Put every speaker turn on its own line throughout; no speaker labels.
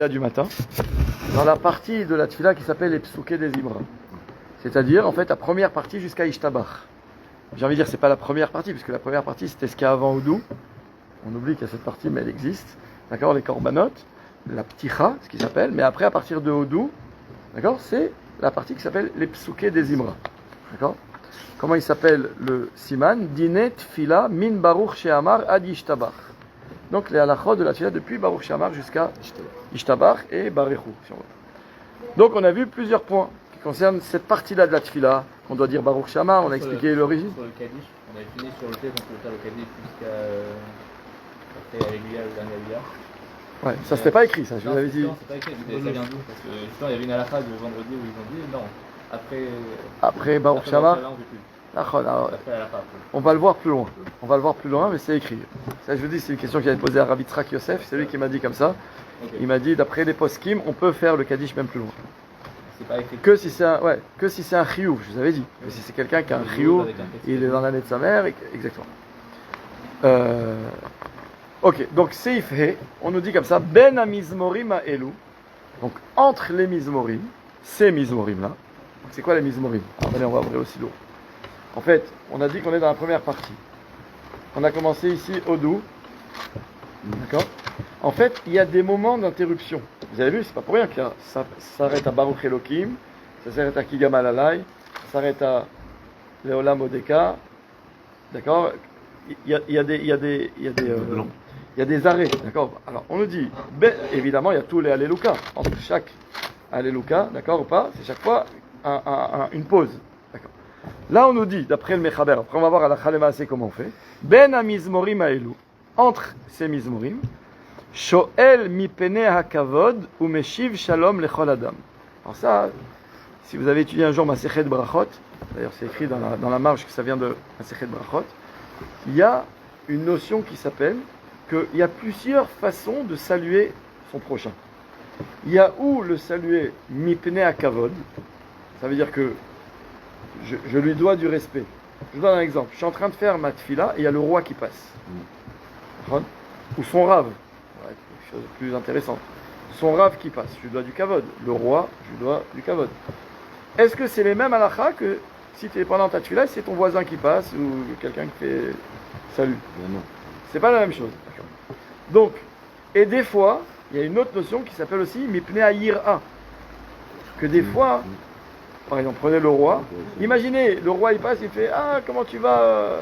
du matin, dans la partie de la tfila qui s'appelle les psouké des Imra. C'est-à-dire, en fait, la première partie jusqu'à Ishtabach. J'ai envie de dire, c'est pas la première partie, puisque la première partie, c'était ce qu'il y a avant Oudou. On oublie qu'il y a cette partie, mais elle existe. D'accord, les korbanot, la pticha, ce qui s'appelle. Mais après, à partir de Oudou, d'accord, c'est la partie qui s'appelle les psouké des Imra. D'accord. Comment il s'appelle le siman? Dinet tfila min baruch she'amar ad Ishtabach. Donc les halachot de la tfila depuis Baruch She'amar jusqu'à Ishtabach et Barechu. Si on veut. Donc on a vu plusieurs points qui concernent cette partie-là de la tfila, qu'on doit dire Baruch She'amar, on a expliqué l'origine.
Sur le Kaddish, on avait fini sur le fait qu'on peut faire le Kaddish jusqu'à après Alléluia ou dernier Alléluia.
Ouais, ça c'était pas écrit, ça, je vous avais dit.
Non, c'est pas écrit, mais ça vient d'où? Parce que justement, il y avait une halakha de vendredi où ils ont dit non,
après Baruch She'amar.
Après,
On va le voir plus loin. On va le voir plus loin, mais c'est écrit. Ça, je vous dis, c'est une question que j'avais posée à Rabbi Tzrak Yosef. C'est lui qui m'a dit comme ça. Okay. Il m'a dit, d'après les poskim, on peut faire le Kaddish même plus loin.
C'est pas écrit.
Que si c'est un, chiyuv, je vous avais dit. Que si c'est quelqu'un qui a un chiyuv, il est dans l'année de sa mère, exactement. Ok, donc Seif He, on nous dit comme ça, Ben amizmorim ha'elu. Donc entre les mizmorim, ces mizmorim là. C'est quoi les mizmorim? Allez, on va ouvrir aussi l'eau. En fait, on a dit qu'on est dans la première partie. On a commencé ici au doux. D'accord? En fait, il y a des moments d'interruption. Vous avez vu, c'est pas pour rien que ça s'arrête à Baruch Elohim, ça s'arrête à Kigam Alalai, ça s'arrête à Leolam Odeka. D'accord? Il y a des arrêts. D'accord? Alors, on nous dit, évidemment, il y a tous les Alléluia. Entre chaque Alléluia, d'accord ou pas, c'est chaque fois une pause. Là, on nous dit, d'après le Mechaber, après on va voir à la Chalemaasé comment on fait, Ben amizmorim ha'elu, entre ces mizmorim, shoel mipene hakavod ou meshiv shalom lechol adam. Alors ça, si vous avez étudié un jour Masechet Brachot, d'ailleurs c'est écrit dans la marge que ça vient de Masechet Brachot, il y a une notion qui s'appelle qu'il y a plusieurs façons de saluer son prochain. Il y a où le saluer mipene hakavod, ça veut dire que je lui dois du respect. Je vous donne un exemple. Je suis en train de faire ma tfila et il y a le roi qui passe. Ou son rave. Ouais, quelque chose de plus intéressant. Son rave qui passe. Je lui dois du kavod. Le roi, je lui dois du kavod. Est-ce que c'est les mêmes halakha que si tu es pendant ta tfila, c'est ton voisin qui passe ou quelqu'un qui fait salut?
Non.
C'est pas la même chose. Donc, et des fois, il y a une autre notion qui s'appelle aussi mipne ha'yir'a. Que des fois, par exemple, prenez le roi. Imaginez, le roi il passe, il fait ah comment tu vas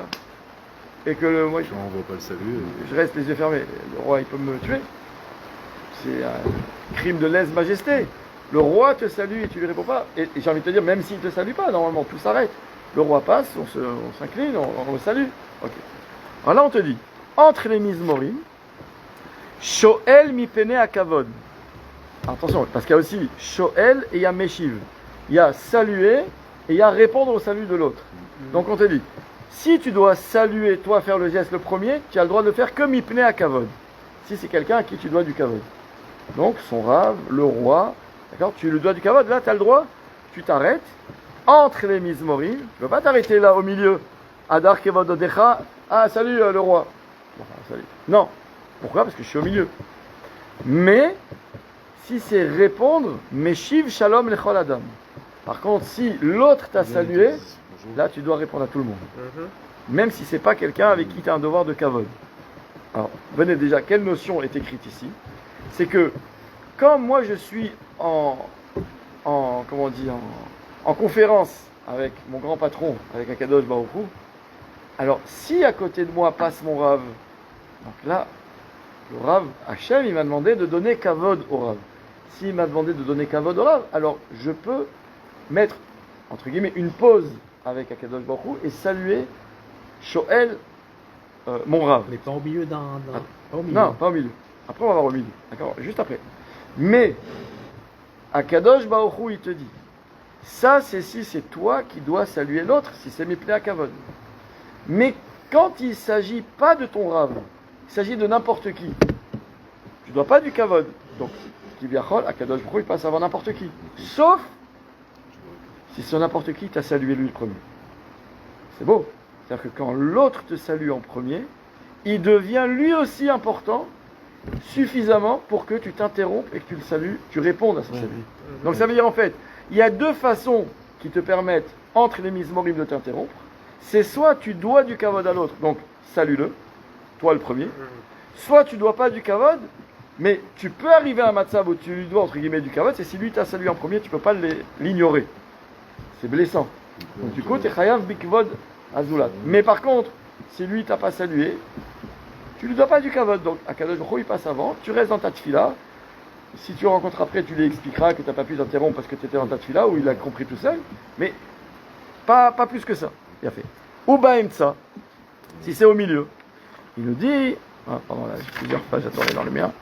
et que moi
on voit pas le salut.
Je reste les yeux fermés. Le roi il peut me tuer. C'est un crime de lèse-majesté. Le roi te salue et tu lui réponds pas. Et j'ai envie de te dire, même s'il te salue pas, normalement tout s'arrête. Le roi passe, on s'incline, on le salue. Ok. Alors là on te dit, entre les mizmorim, shoel mipene hakavod. Attention, parce qu'il y a aussi shoel et il y a meshiv. Il y a saluer et il y a répondre au salut de l'autre. Donc on te dit, si tu dois saluer, toi faire le geste le premier, tu as le droit de le faire que mipne à kavod. Si c'est quelqu'un à qui tu dois du kavod. Donc son rave, le roi, d'accord, tu lui dois du kavod, là tu as le droit, tu t'arrêtes, entre les mizmorim, tu ne peux pas t'arrêter là au milieu. Adar kevod odecha, ah salut le roi. Salut. Non. Pourquoi? Parce que je suis au milieu. Mais, si c'est répondre, meshiv shalom lechol adam. Par contre, si l'autre t'a salué, là tu dois répondre à tout le monde. Même si ce n'est pas quelqu'un avec qui tu as un devoir de kavod. Alors, venez déjà, quelle notion est écrite ici? C'est que, comme moi je suis en conférence avec mon grand patron, avec Akadosh Baruch Hu, alors si à côté de moi passe mon Rav, donc là, le Rav, Hachem, il m'a demandé de donner kavod au Rav. S'il m'a demandé de donner kavod au Rav, alors je peux mettre, entre guillemets, une pause avec Akadosh Baruch Hu et saluer Shoel, mon Rav.
Mais pas au milieu d'un...
Non, pas au milieu. Après, on va voir au milieu. D'accord? Juste après. Mais, Akadosh Baruch Hu, il te dit, ça, c'est si c'est toi qui dois saluer l'autre, si c'est Mipnei Hakavod. Mais quand il ne s'agit pas de ton Rav, il s'agit de n'importe qui, tu ne dois pas du Kavod. Donc, Kivyachol, Akadosh Baruch Hu, il passe avant n'importe qui. Sauf si c'est n'importe qui t'a salué lui le premier. C'est beau. C'est-à-dire que quand l'autre te salue en premier, il devient lui aussi important suffisamment pour que tu t'interrompes et que tu le salues, tu répondes à son salut. Donc ça veut dire en fait, il y a deux façons qui te permettent, entre les mizmorim, de t'interrompre. C'est soit tu dois du kavod à l'autre, donc salue-le, toi le premier. Soit tu dois pas du kavod, mais tu peux arriver à un matzav où tu lui dois entre guillemets du kavod, c'est si lui t'a salué en premier, tu peux pas l'ignorer. C'est blessant. Donc du coup, tu es chayav bikvod azulat. Mais par contre, si lui t'a pas salué, tu lui dois pas du kavod. Donc Akadosh Baruch Hu, il passe avant, tu restes dans ta tefila. Si tu rencontres après, tu lui expliqueras que tu n'as pas pu t'interrompre parce que tu étais dans ta tefila, ou il a compris tout seul. Mais pas plus que ça. Il a fait. Uba emtsa, si c'est au milieu. Il nous dit, pardon, là, j'ai plusieurs pages à tourner dans le mien.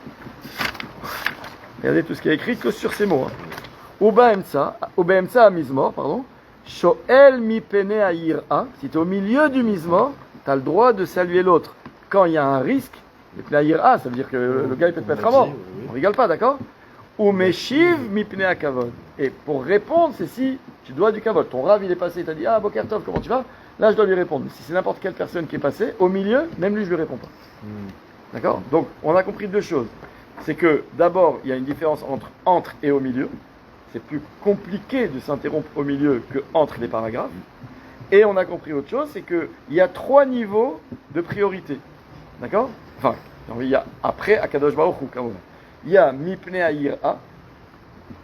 Regardez tout ce qui est écrit que sur ces mots. Uba emtsa à mizmor, pardon. Shoel mi pene ayir'a. Si tu es au milieu du mizmor, tu as le droit de saluer l'autre. Quand il y a un risque, mi pene ayir'a, ça veut dire que le gars il peut te mettre à mort. On rigole pas, d'accord? Ou meshiv mi pene akavod. Et pour répondre, c'est si tu dois du kavod. Ton rav il est passé, il t'a dit Boker Tov, comment tu vas? Là je dois lui répondre. Si c'est n'importe quelle personne qui est passée, au milieu, même lui je lui réponds pas. D'accord? Donc on a compris deux choses. C'est que d'abord il y a une différence entre et au milieu. C'est plus compliqué de s'interrompre au milieu que entre les paragraphes. Et on a compris autre chose, c'est qu'il y a 3 niveaux de priorité. D'accord? Enfin, il y a après Akadosh Baruch Hu, quand même. Il y a Mipne Ayir'a.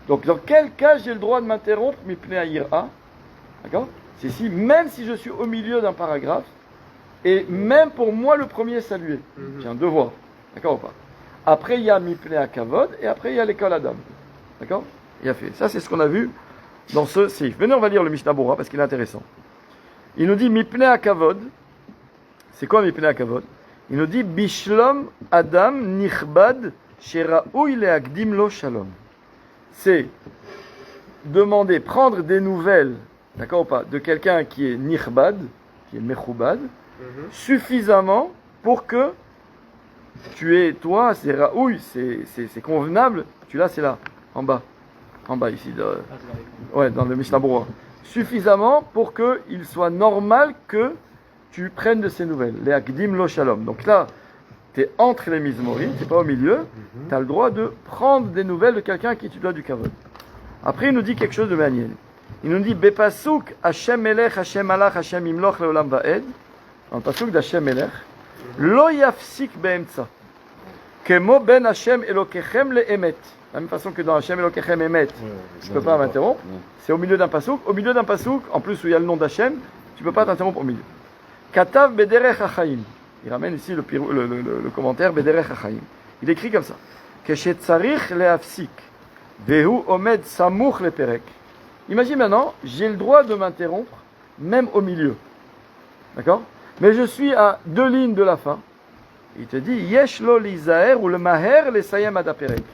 Donc dans quel cas j'ai le droit de m'interrompre Mipne Ayir'a? D'accord? C'est si, même si je suis au milieu d'un paragraphe, et même pour moi le premier saluer. J'ai un devoir. D'accord ou pas? Après il y a Mipne Akavod, et après il y a l'école Adam. D'accord? Il a fait. Ça, c'est ce qu'on a vu dans ce seif. Venez, on va lire le Mishnah Bora parce qu'il est intéressant. Il nous dit Mipne Akavod. C'est quoi Mipne Akavod? Il nous dit Bishlom Adam Nichbad Sheraoui Leagdim Lo Shalom. C'est demander, prendre des nouvelles, d'accord ou pas, de quelqu'un qui est Nichbad, qui est Mechoubad, suffisamment pour que tu aies, toi, c'est Raoui, c'est convenable, tu l'as, c'est là, en bas ici, dans le Mishnah Bora. Suffisamment pour qu'il soit normal que tu prennes de ces nouvelles. Les Akdim Lo Shalom. Donc là, tu es entre les mizmorim, tu n'es pas au milieu, tu as le droit de prendre des nouvelles de quelqu'un à qui tu dois du kavod. Après, il nous dit quelque chose de maniel. Il nous dit Bepasuk Hashem Melech, Hashem Malach, Hashem Imloch Leolam Vaed. Dans le pasuk d'Hashem Melech, Lo Yafsik Be'emtsa. Kemo Ben Hashem Elokechem Le'emet. De la même façon que dans Hashem Elokechem Emet, je ne peux pas m'interrompre. C'est au milieu d'un pasuk. Au milieu d'un pasuk, en plus où il y a le nom d'Hashem, tu ne peux pas t'interrompre au milieu. Katav Bederech HaChaim. Il ramène ici le commentaire Bederech HaChaim. Il écrit comme ça. Keshetzarich le'afsik. Vehu omed samuch leperek. Imagine maintenant, j'ai le droit de m'interrompre, même au milieu. D'accord? Mais je suis à 2 lignes de la fin. Il te dit Yesh lo lizaer ou le maher le sayem adaperek.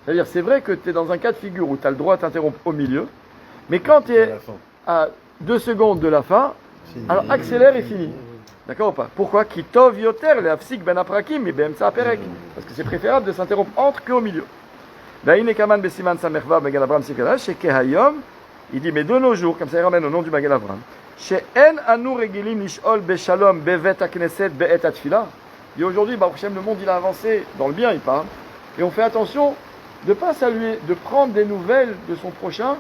C'est-à-dire, c'est vrai que tu es dans un cas de figure où tu as le droit de t'interrompre au milieu, mais quand tu es à 2 secondes de la fin, alors accélère et finis. D'accord ou pas? Pourquoi? Kitov yoter le afsik ben aprakim et ben aperek. Parce que c'est préférable de s'interrompre entre qu'au milieu. Daïne kaman besiman samerva Magen Avraham sikala chez Kehayom. Il dit mais de nos jours, comme ça il ramène au nom du Magen Avraham. Chez En anu regilim nishol beshalom bevet akneset beet atfila. Et aujourd'hui, Baruch Hashem, le monde il a avancé dans le bien, il parle. Et on fait attention de ne pas saluer, de prendre des nouvelles de son prochain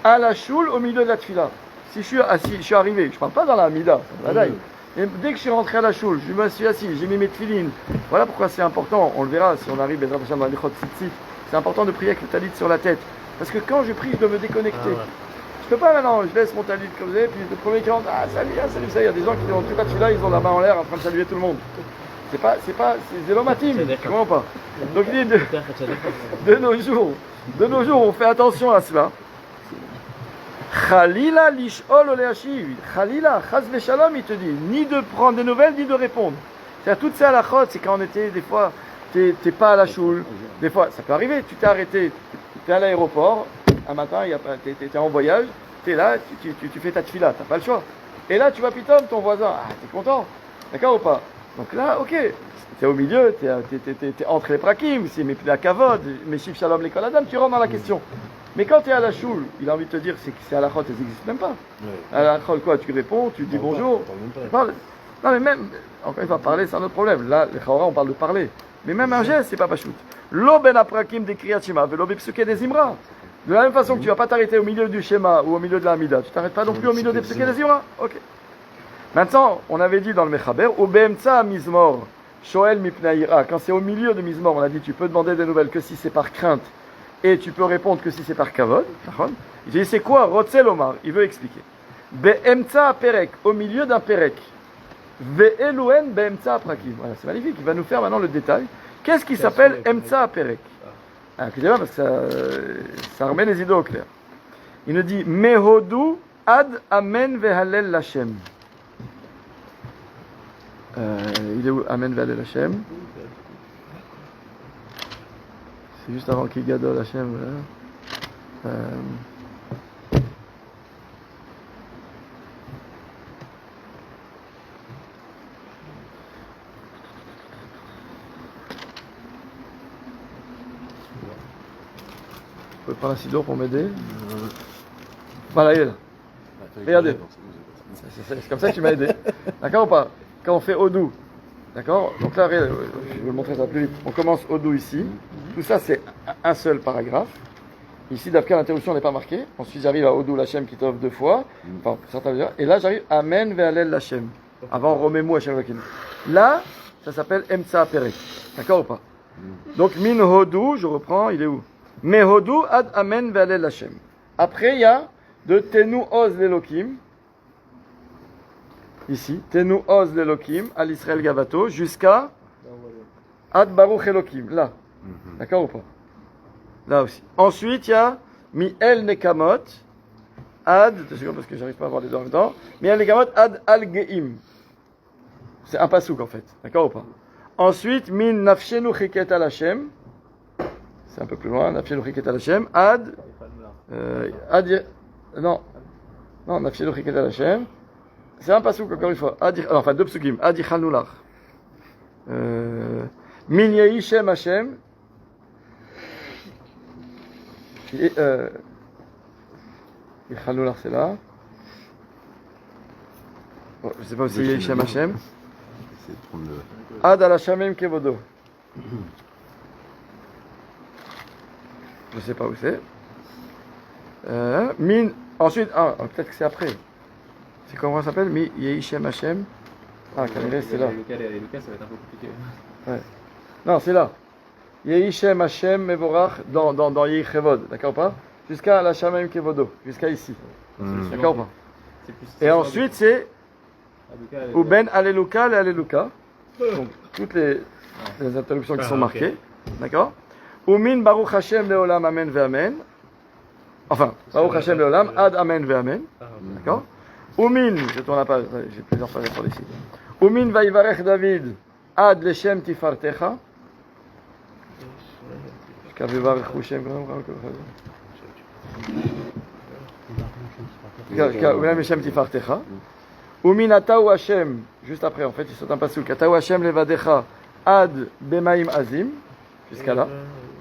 à la choule au milieu de la tfila. Si je suis assis, je suis arrivé, je ne parle pas dans la Hamida, la daï. Et dès que je suis rentré à la choule, je me suis assis, j'ai mis mes tfilines. Voilà pourquoi c'est important, on le verra si on arrive dans la Lichot Tzitzit. C'est important de prier avec le talit sur la tête. Parce que quand je prie, je dois me déconnecter. Je peux pas maintenant, je laisse mon talit comme ça, puis le premier qui rentre, salut, salut, ça. Il y a des gens qui ont tout cas tfila, ils ont la main en l'air en train de saluer tout le monde. C'est zélomatim, tu comprends pas. Donc il dit de nos jours, on fait attention à cela. Khalila lish'ol oleashiv. Khalila, chaz v'shalom, il te dit, ni de prendre des nouvelles, ni de répondre. C'est-à-dire toutes ces halachot, c'est quand on était, des fois, t'es pas à la choule, des fois, ça peut arriver, tu t'es arrêté, t'es à l'aéroport, un matin, t'es en voyage, t'es là, tu fais ta tfila, t'as pas le choix. Et là, tu vois pitom, ton voisin, t'es content, d'accord ou pas? Donc là, ok, t'es au milieu, t'es entre les prakim, c'est mais la kavod, mais shif shalom l'école adam, tu rentres dans la question. Mais quand tu es à la choule, il a envie de te dire que c'est à la chol, elles n'existent même pas. À la chol, quoi, tu réponds, tu dis bonjour. Tu parles. Non, mais même, encore une fois, parler, c'est un autre problème. Là, les chawara, on parle de parler. Mais même un geste, c'est pas pachout. Lo ben aprakim de kriyat shema, velo bepsuke des imra. De la même façon que tu vas pas t'arrêter au milieu du schéma ou au milieu de la Hamida, tu t'arrêtes pas non plus au milieu des psuke des imra. Ok. Maintenant, on avait dit dans le Mechaber, ou be'emtsa mizmor, shoel mipnei ira. Quand c'est au milieu de mizmor, on a dit tu peux demander des nouvelles que si c'est par crainte et tu peux répondre que si c'est par kavod. Il dit c'est quoi Rotzel Omar? Il veut expliquer. Be'emtsa perek, au milieu d'un perek. Ve'eluen be'emtsa aprakim. Voilà, c'est magnifique. Il va nous faire maintenant le détail. Qu'est-ce qui s'appelle emtsa perek? Écoutez-moi parce que ça remet les idées au clair. Il nous dit Mehodu ad amen ve'halel Hashem. Il est où Amen ve'halel Hashem? C'est juste avant qu'il gadol Hashem. Voilà. Vous pouvez prendre un cidre pour m'aider? Voilà, il est là. Regardez. C'est comme ça que tu m'as aidé. D'accord ou pas? Quand on fait Odou, d'accord? Donc là, je vais vous montrer ça plus vite. On commence Odou ici. Tout ça, c'est un seul paragraphe. Ici, d'après l'interruption n'est pas marquée. Ensuite, j'arrive à Odou l'Hachem qui t'offre 2 fois. Enfin, certains veulent dire. Et là, j'arrive Amen ve'alel l'Hachem. Avant Romemu Hachem Vakin. Là, ça s'appelle Emtsa Perek. D'accord ou pas? Donc, Min Hodou, je reprends, il est où? Mehodu ad Amen ve'alel l'Hachem. Après, il y a de Tenu Oz l'Elokim. Ici, Tenu Oz l'Elokim, al Israël Gavato, jusqu'à Ad Baruch Elokim, là. D'accord ou pas? Là aussi. Ensuite, il y a Mi El Nekamot, Ad, 2 secondes parce que j'arrive pas à voir les deux en même temps, Mi El Nekamot, Ad Al Geim. C'est un pasouk en fait, d'accord ou pas? Ensuite, Min Nafshenu Chiket al Hashem, c'est un peu plus loin, Nafshenu Chiket al Hashem, Ad, non, Nafshenu Chiket al Hashem. C'est un pasouk encore une fois. Enfin, 2 psukim. Adi Chanulach. Min Yehishem Hashem. Chanulach, c'est là. Bon, je ne sais pas aussi Yehishem Hashem. Ad al Hashamim Kevodo. Je ne sais pas où c'est. Min. Ensuite, peut-être que c'est après. C'est comment ça s'appelle? Mi Yehishem Hashem. Kaniré, c'est là.
Lucas, ça va être un peu compliqué.
Ouais. Non, c'est là. Yehishem Hashem Mevorach dans Yehichevod, d'accord pas? Jusqu'à la Shamaim Kevodo, jusqu'à ici. D'accord pas? Et ensuite, c'est Uben Alleluka et Alleluka. Donc, toutes les interruptions qui sont marquées. D'accord? Umin Baruch Hashem Leolam Amen Ve'amen. Enfin, Baruch Hashem Leolam Ad Amen Ve'amen. D'accord? Umin, je tourne la page, j'ai plusieurs pages sur les sites. Umin Vaivarech David Ad Leshem Tifartecha. Jusqu'à Vaivarech Hushem. Umin Leshem Tifartecha. Umin Ataou Hashem, juste après en fait, il saute un pasouk. Ataou Hashem Levadecha Ad Bemaim Azim. Jusqu'à là,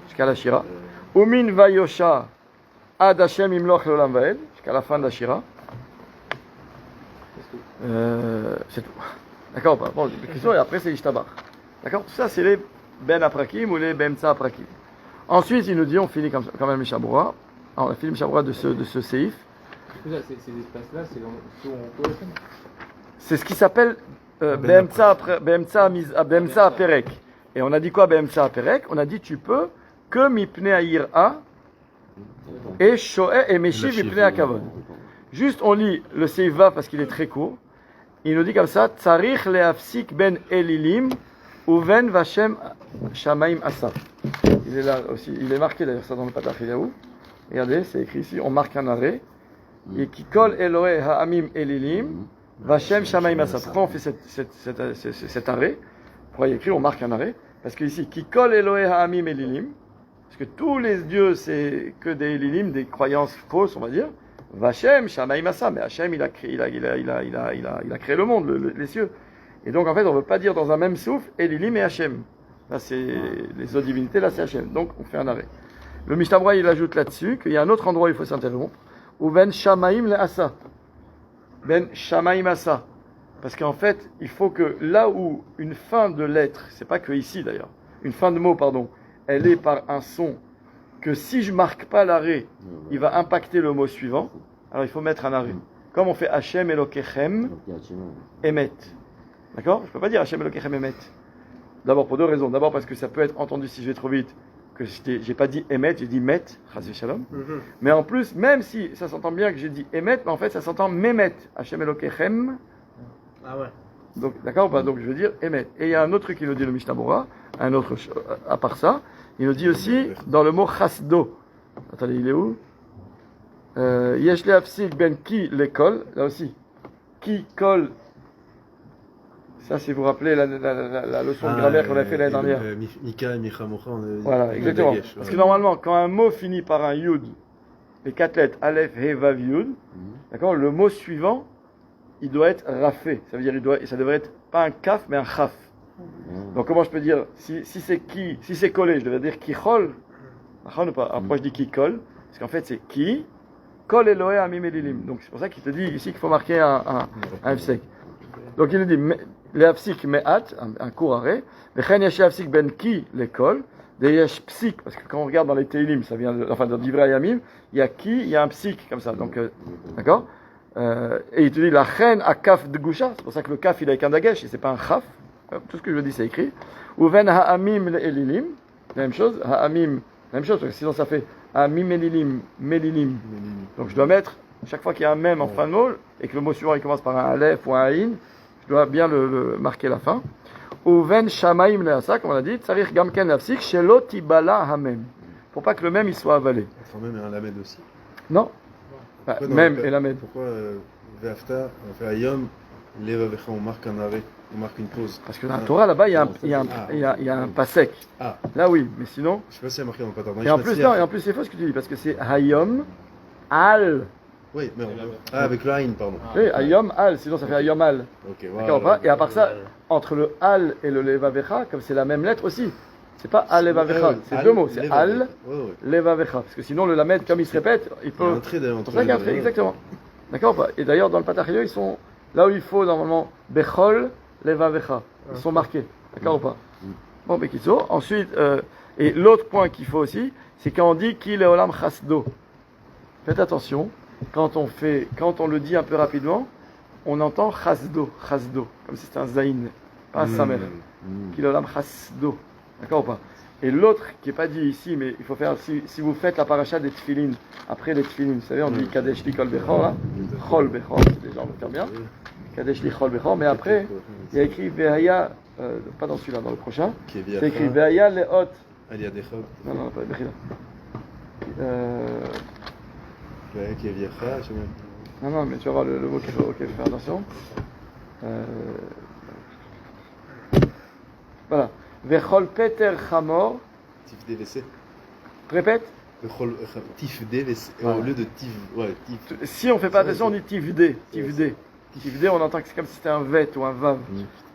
jusqu'à la Shira. Umin Vayosha Ad Hashem Imloch Leolam Vaed. Jusqu'à la fin de la Shira. C'est tout. D'accord? Bon, et après c'est Ishtabach. D'accord? Tout ça c'est les Ben Aprakim ou les Bemtsa Aprakim. Ensuite il nous dit, on finit quand même Mishabura. On a fini Mishabura de ce séif.
Ces espaces-là, c'est où on peut.
C'est ce qui s'appelle Bemtsa Perek. Et on a dit quoi Bemtsa Perek? On a dit tu peux que Mipne Aïra et Shoe et Meshiv Mipne Akavod. Juste on lit le Seiva parce qu'il est très court. Il nous dit comme ça, Tsarich leafsik ben Elilim uven vashem shamaim asaf. Il est là aussi, il est marqué d'ailleurs ça dans le Patach Eliyahu. Regardez, c'est écrit ici, on marque un arrêt. Et qui colle Elohe ha'amim Elilim vashem shamaim asaf. Pourquoi on fait cet arrêt? Pourquoi il est écrit, on marque un arrêt? Parce que ici, qui colle Elohe ha'amim Elilim, parce que tous les dieux c'est que des Elilim, des croyances fausses, on va dire. Vachem, Shamaim Asa, mais Hachem il a créé le monde, les cieux. Et donc en fait on ne veut pas dire dans un même souffle Elilim et Hachem. Là c'est les autres divinités, là c'est Hachem. Donc on fait un arrêt. Le Mishnah il ajoute là-dessus qu'il y a un autre endroit où il faut s'interrompre. Ou Ben Shamaim le Asa. Ben Shamaim Asa. Parce qu'en fait il faut que là où une fin de lettre, c'est pas que ici d'ailleurs, une fin de mot, pardon, elle est par un son que si je marque pas l'arrêt, il va impacter le mot suivant, alors il faut mettre un arrêt. Comme on fait Hachem Elokechem Emet. D'accord? Je ne peux pas dire Hachem Elokechem Emet. D'abord pour deux raisons. D'abord parce que ça peut être entendu si je vais trop vite, que j'ai pas dit Emet, j'ai dit Met, Chas Shalom. Mais en plus, même si ça s'entend bien que j'ai dit Emet, mais en fait ça s'entend Memet, Hachem Elokechem.
Ah ouais.
Donc, d'accord ou pas? Donc je veux dire Emet. Et il y a un autre truc qui nous dit le Mishnah Bora, un autre, à part ça, il nous dit aussi dans le mot Chasdo. Attendez, il est où? Yesh le hafsik ben ki l'école, là aussi. Qui colle. Ça, si vous vous rappelez la leçon de grammaire qu'on a fait l'année dernière.
Mika et Michamocha, on a
Voilà, exactement. Parce que normalement, quand un mot finit par un yud, les 4 lettres, Aleph, He, Vav, Yud, d'accord, le mot suivant, il doit être rafé. Ça veut dire, ça devrait être pas un kaf, mais un chaf. Donc, comment je peux dire, si c'est collé, je devrais dire ki chol. Ou pas? Après, je dis ki kol. Parce qu'en fait, c'est ki, kol Elohe Amim Elilim. Donc, c'est pour ça qu'il te dit ici qu'il faut marquer un F-sec. Donc, il nous dit, les hafsik me'at, un court arrêt. Vechen yesh hafsik ben ki l'école. Des yesh psik, parce que quand on regarde dans les Teilim, ça vient, enfin, dans Divrei Hayamim, il y a ki, il y a un psik, comme ça. Donc, d'accord? Et il te dit la chen a kaf de gusha, c'est pour ça que le kaf il est avec un dagesh, et c'est pas un chaf. Tout ce que je dis c'est écrit. Uven ha'amim le'elilim, la même chose. Ha'amim, la même chose, parce que sinon ça fait ha'amim elilim, melilim. Donc je dois mettre, chaque fois qu'il y a un mem en fin de mot, et que le mot suivant il commence par un aleph ou un aïn, je dois bien le marquer la fin. Uven shamaim le'asa, comme on a dit, tsarich gamken lafsik, shelo tibala hamem. Pour pas que le mem il soit avalé.
Enfin, même un lamed aussi.
Non. Même et la med.
Pourquoi Ve'afta, on fait Ayom, Levavecha, on marque un arrêt, on marque une pause.
Parce que dans la Torah, là-bas, il y a un pas sec.
Ah.
Là, oui, mais sinon.
Je sais pas si il y a marqué dans le pattern.
Et en plus, non, et en plus, c'est faux ce que tu dis, parce que c'est Hayom Al.
Oui, mais avec le Aïn, pardon.
Oui, Hayom Al, sinon ça fait Hayom Al.
Ok,
d'accord,
voilà.
et à part ça, entre le Al et le Levavecha, comme c'est la même lettre aussi. C'est pas Al Levavecha, c'est deux mots, c'est Al Levavecha. Parce que sinon, le Lamed, comme il se répète, il peut.
Il y a un trait entre
les deux. Exactement. D'accord ou pas? Et d'ailleurs, dans le Patachio, ils sont là où il faut normalement Bechol Levavecha. Ils sont marqués. D'accord ou pas? Bon, Bekitso. Ensuite, et l'autre point qu'il faut aussi, c'est quand on dit Ki Leolam Chasdo. Faites attention, quand on le dit un peu rapidement, on entend Chasdo, comme si c'était un Zaïn, pas un Samer. Ki Leolam Chasdo. D'accord ou pas? Et l'autre qui n'est pas dit ici, mais il faut faire, si vous faites la paracha des tefilin, après les tefilin, vous savez, on dit Kadesh li kol bechor, là, chol bechor, c'est déjà on le faire bien, Kadesh li chol bechor, mais après, il y a écrit Ve'aya, pas dans celui-là, dans le prochain, c'est écrit Ve'aya le'ot.
Aliyah Dechot.
Non, pas Bechila. Non, mais tu vas voir le mot qu'il faut faire attention. Voilà. Vechol Peter Chamor.
Tif DVC.
Répète.
Vechol Tif DVC. Au lieu de Tif. Ouais, Tif.
Si on ne fait pas attention, on dit Tifd. Tifd, on entend que c'est comme si c'était un vet ou un vav.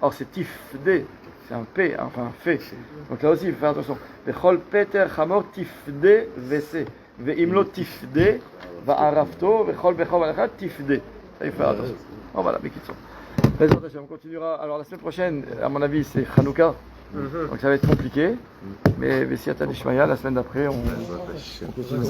Or c'est Tifd. C'est un P, enfin un F. Donc là aussi, il faut faire attention. Vechol Peter Chamor Tifd VC. Veimlo Tifd. Va arafto. Vechol Bechol Valachat Tifd. Ça, il faut faire attention. Bon, voilà, Bekitso. On continuera. Alors la semaine prochaine, à mon avis, c'est Hanouka. Donc ça va être compliqué, mais Vessiata Dishmaya, la semaine d'après, on continue.